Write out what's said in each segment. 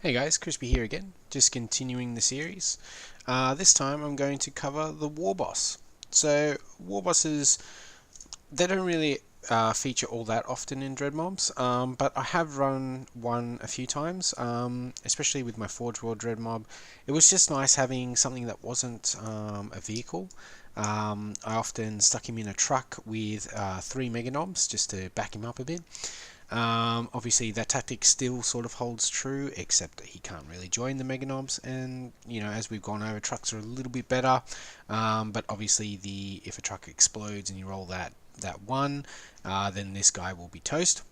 Hey guys, Crispy here again, just continuing the series. This time I'm going to cover the Warboss. So, Warbosses, they don't really feature all that often in Dread Mobs, but I have run one a few times, especially with my Forge World Dread Mob. It was just nice having something that wasn't a vehicle. I often stuck him in a truck with 3 Mega Knobs just to back him up a bit. Obviously that tactic still sort of holds true, except that he can't really join the Mega Knobs, and as we've gone over, trucks are a little bit better, but obviously if a truck explodes and you roll that one, then this guy will be toast.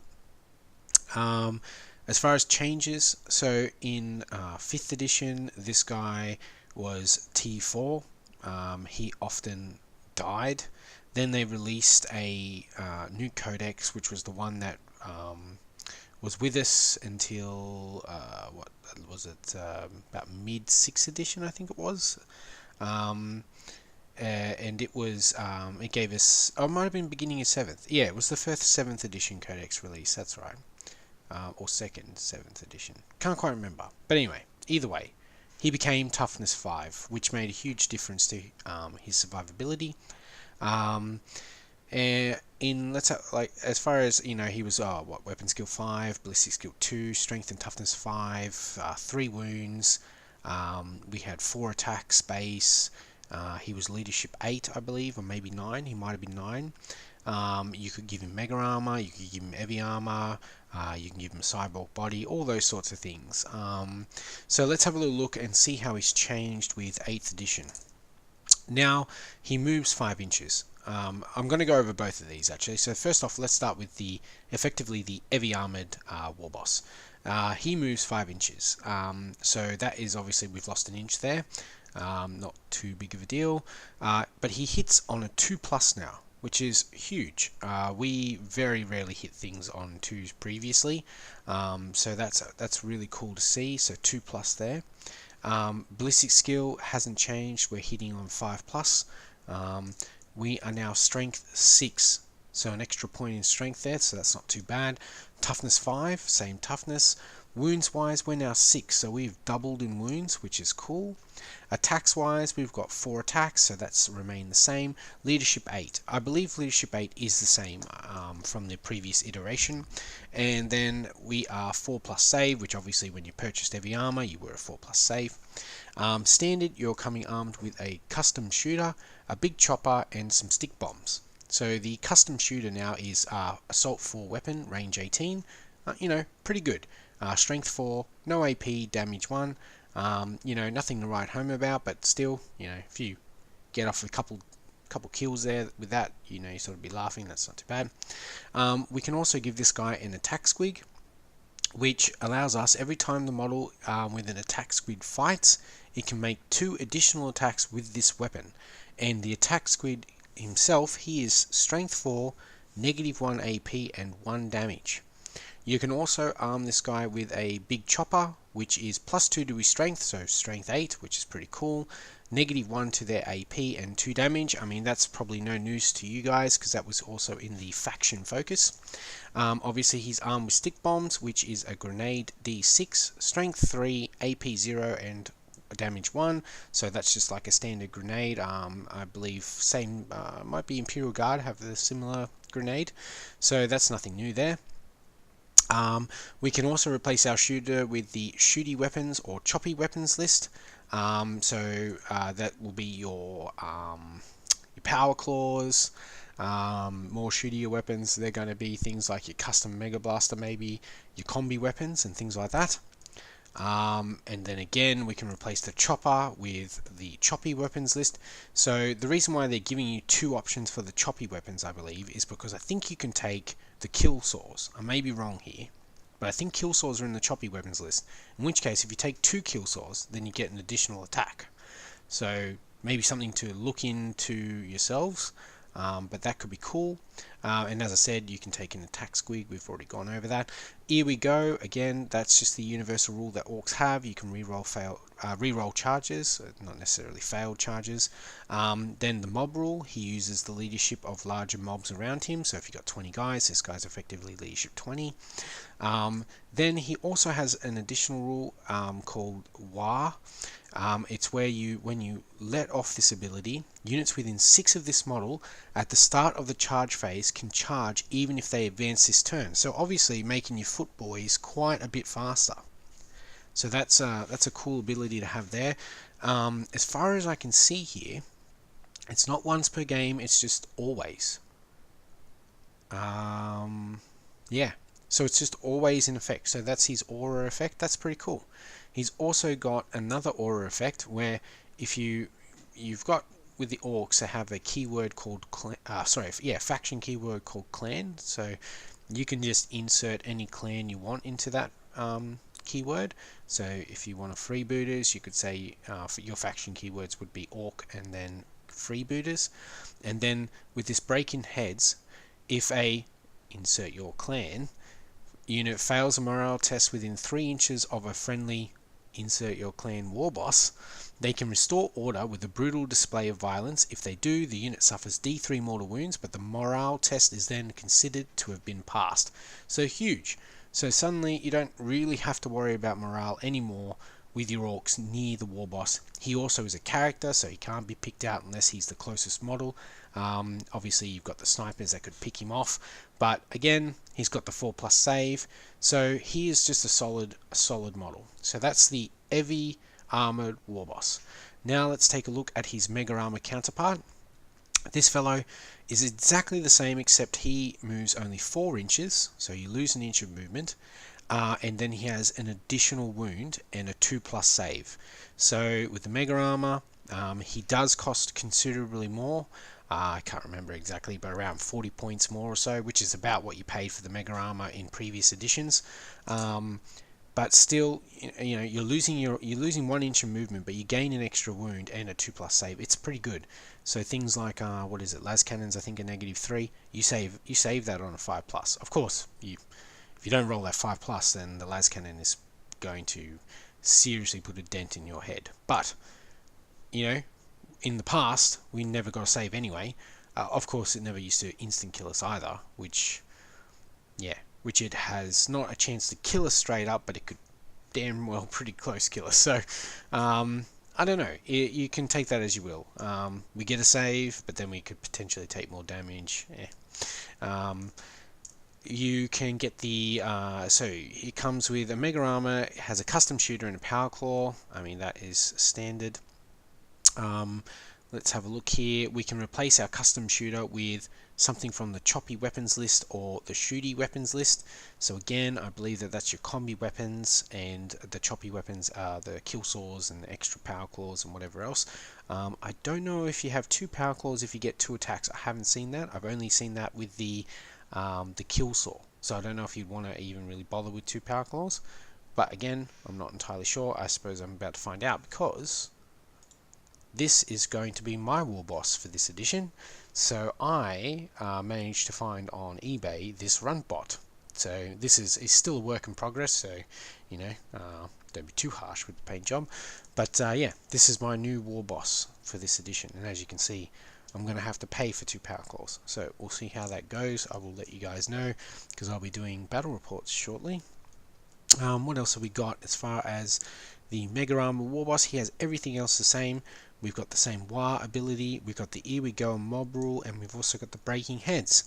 As far as changes, so in 5th edition this guy was T4. He often died. Then they released a new codex, which was the one that was with us until what was it? About mid 6th edition, I think it was. And it was it gave us, oh, it might have been beginning of 7th. Yeah, it was the first 7th edition codex release. That's right, or second 7th edition. Can't quite remember. But anyway, either way, he became toughness 5, which made a huge difference to his survivability. In let's have, like, as far as he was weapon skill 5, ballistic skill 2, strength and toughness 5, 3 wounds. We had 4 attack space. He was leadership 8, I believe, or maybe 9. He might have been 9. You could give him mega armor, you could give him heavy armor, you can give him cyborg body, all those sorts of things. So let's have a little look and see how he's changed with 8th edition. Now he moves 5 inches. I'm going to go over both of these actually. So first off, let's start with effectively the heavy armored Warboss. He moves 5 inches. So that is obviously, we've lost an inch there. Not too big of a deal. But he hits on a 2+ now, which is huge. We very rarely hit things on 2s previously. So that's really cool to see. So 2+ there. Ballistic skill hasn't changed. We're hitting on 5+. We are now strength 6, so an extra point in strength there, so that's not too bad. Toughness 5, same toughness. Wounds wise, we're now 6, so we've doubled in wounds, which is cool. Attacks wise, we've got 4 attacks, so that's remained the same. Leadership 8, I believe leadership 8 is the same from the previous iteration. And then we are 4+ save, which obviously when you purchased heavy armor, you were a 4+ save. Standard, you're coming armed with a custom shooter, a big chopper, and some stick bombs. So the custom shooter now is assault 4 weapon, range 18. Pretty good. Strength 4, no AP, damage 1. Nothing to write home about, but still, if you get off a couple kills there with that, you sort of be laughing. That's not too bad. We can also give this guy an attack squig, which allows us, every time the model with an attack squid fights, it can make 2 additional attacks with this weapon. And the attack squid himself, he is strength 4, -1 AP, and 1 damage. You can also arm this guy with a big chopper, which is +2 to his strength, so strength 8, which is pretty cool. -1 to their AP and 2 damage. I mean, that's probably no news to you guys because that was also in the faction focus. Obviously, he's armed with stick bombs, which is a grenade D6, strength 3, AP 0, and damage 1. So that's just like a standard grenade. I believe same might be Imperial Guard have a similar grenade. So that's nothing new there. We can also replace our shooter with the shooty weapons or choppy weapons list. That will be your power claws, more shootier weapons. They're going to be things like your custom mega blaster, maybe your combi weapons and things like that. And then again, we can replace the chopper with the choppy weapons list. So the reason why they're giving you 2 options for the choppy weapons, I believe, is because I think you can take the kill saws. I may be wrong here, but I think kill saws are in the choppy weapons list. In which case, if you take 2 kill saws, then you get an additional attack. So maybe something to look into yourselves. But that could be cool. And as I said, you can take an attack squig. We've already gone over that. Here we go. Again, that's just the universal rule that orcs have. You can reroll charges, not necessarily failed charges. Then the mob rule, he uses the leadership of larger mobs around him. So if you've got 20 guys, this guy's effectively leadership 20. Then he also has an additional rule called War. It's where when you let off this ability, units within 6 of this model at the start of the charge phase can charge even if they advance this turn. So obviously making your foot boys quite a bit faster. So that's a cool ability to have there. As far as I can see here, it's not once per game, it's just always. Yeah, so it's just always in effect. So that's his aura effect. That's pretty cool. He's also got another aura effect where if you've got with the orcs, they have a keyword called faction keyword called clan. So you can just insert any clan you want into that keyword. So if you want a freebooters, you could say for your faction keywords would be orc and then freebooters. And then with this break in heads, if a insert your clan unit fails a morale test within 3 inches of a friendly insert your clan warboss, they can restore order with a brutal display of violence. If they do, the unit suffers D3 mortal wounds, but the morale test is then considered to have been passed. So huge. So suddenly you don't really have to worry about morale anymore with your orcs near the warboss. He also is a character, so he can't be picked out unless he's the closest model. Obviously you've got the snipers that could pick him off, but again, he's got the 4+ save, so he is just a solid model. So that's the heavy armored warboss. Now let's take a look at his mega armor counterpart. This fellow is exactly the same, except he moves only 4 inches, so you lose an inch of movement, and then he has an additional wound and a 2+ save. So with the mega armor, he does cost considerably more. I can't remember exactly, but around 40 points more or so, which is about what you paid for the mega armor in previous editions. But still, you know, you're losing 1 inch of movement, but you gain an extra wound and a 2+ save. It's pretty good. So things like what is it, las cannons, I think, are -3. You save that on a 5+. Of course, if you don't roll that 5+, then the las cannon is going to seriously put a dent in your head. But you know, in the past, we never got a save anyway. Of course, it never used to instant kill us either, which it has not a chance to kill us straight up, but it could damn well pretty close kill us. So, I don't know. You can take that as you will. We get a save, but then we could potentially take more damage. You can get the so it comes with a mega armor, it has a custom shooter and a power claw. I mean, that is standard. Let's have a look here. We can replace our custom shooter with something from the choppy weapons list or the shooty weapons list. So again, I believe that that's your combi weapons, and the choppy weapons are the kill saws and the extra power claws and whatever else. I don't know if you have 2 power claws if you get 2 attacks. I haven't seen that. I've only seen that with the kill saw. So I don't know if you'd want to even really bother with 2 power claws. But again, I'm not entirely sure. I suppose I'm about to find out, because this is going to be my warboss for this edition. So I managed to find on eBay this runt bot. So this is still a work in progress, so you know, don't be too harsh with the paint job. But yeah, this is my new warboss for this edition, and as you can see, I'm going to have to pay for 2 power claws. So we'll see how that goes. I will let you guys know, because I'll be doing battle reports shortly. What else have we got as far as the Mega Armor Warboss? He has everything else the same. We've got the same War ability, we've got the Here We Go mob rule, and we've also got the breaking heads.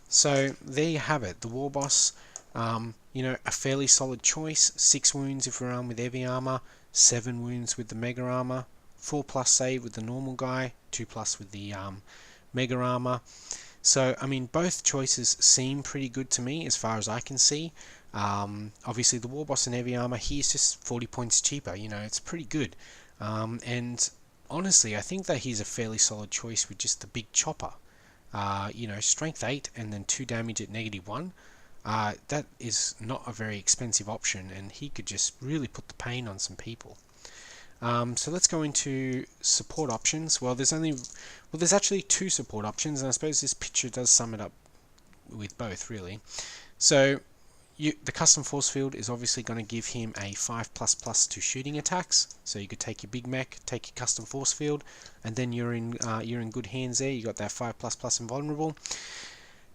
So there you have it, the Warboss. You know, a fairly solid choice. 6 wounds if we're armed with heavy armor, 7 wounds with the Mega Armor, 4+ save with the normal guy, 2+ with the Mega Armor. So I mean, both choices seem pretty good to me as far as I can see. Obviously the Warboss in heavy armor, he's just 40 points cheaper. You know, it's pretty good. And honestly, I think that he's a fairly solid choice with just the big chopper. You know, strength 8 and then 2 damage at -1. That is not a very expensive option, and he could just really put the pain on some people. So let's go into support options. Well, there's actually 2 support options, and I suppose this picture does sum it up with both really. So the custom force field is obviously going to give him a 5++ to shooting attacks. So you could take your big mech, take your custom force field, and then you're in good hands there. You got that 5++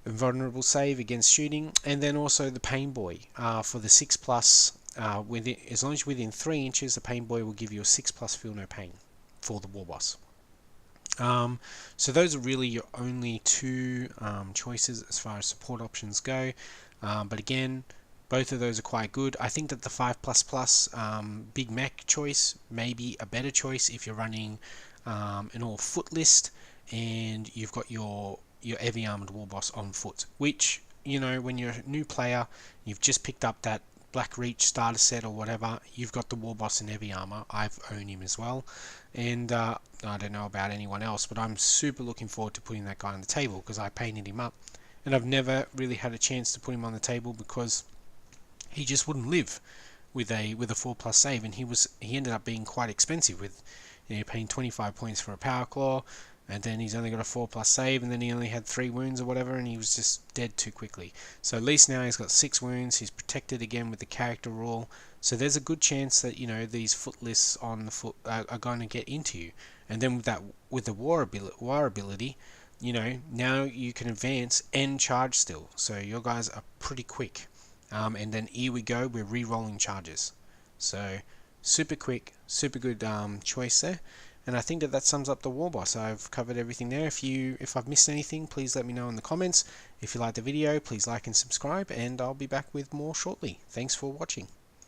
invulnerable save against shooting, and then also the pain boy for the 6+. As long as you're within 3 inches, the pain boy will give you a 6+ feel no pain for the Warboss. So those are really your only two choices as far as support options go. But again, both of those are quite good. I think that the 5++ big mech choice may be a better choice if you're running an all foot list and you've got your heavy armored Warboss on foot, which, you know, when you're a new player, you've just picked up that Black Reach starter set or whatever, you've got the Warboss in heavy armor. I've owned him as well, and I don't know about anyone else, but I'm super looking forward to putting that guy on the table because I painted him up, and I've never really had a chance to put him on the table because he just wouldn't live with a 4+ save, and he ended up being quite expensive with, you know, paying 25 points for a power claw, and then he's only got a 4+ save, and then he only had 3 wounds or whatever, and he was just dead too quickly. So at least now he's got 6 wounds, he's protected again with the character rule, so there's a good chance that, you know, these foot lists on the foot are going to get into you. And then with the war ability, you know, now you can advance and charge still, so your guys are pretty quick. And then here we go, we're re-rolling charges. So super quick, super good choice there. And I think that sums up the Warboss. I've covered everything there. If I've missed anything, please let me know in the comments. If you like the video, please like and subscribe, and I'll be back with more shortly. Thanks for watching.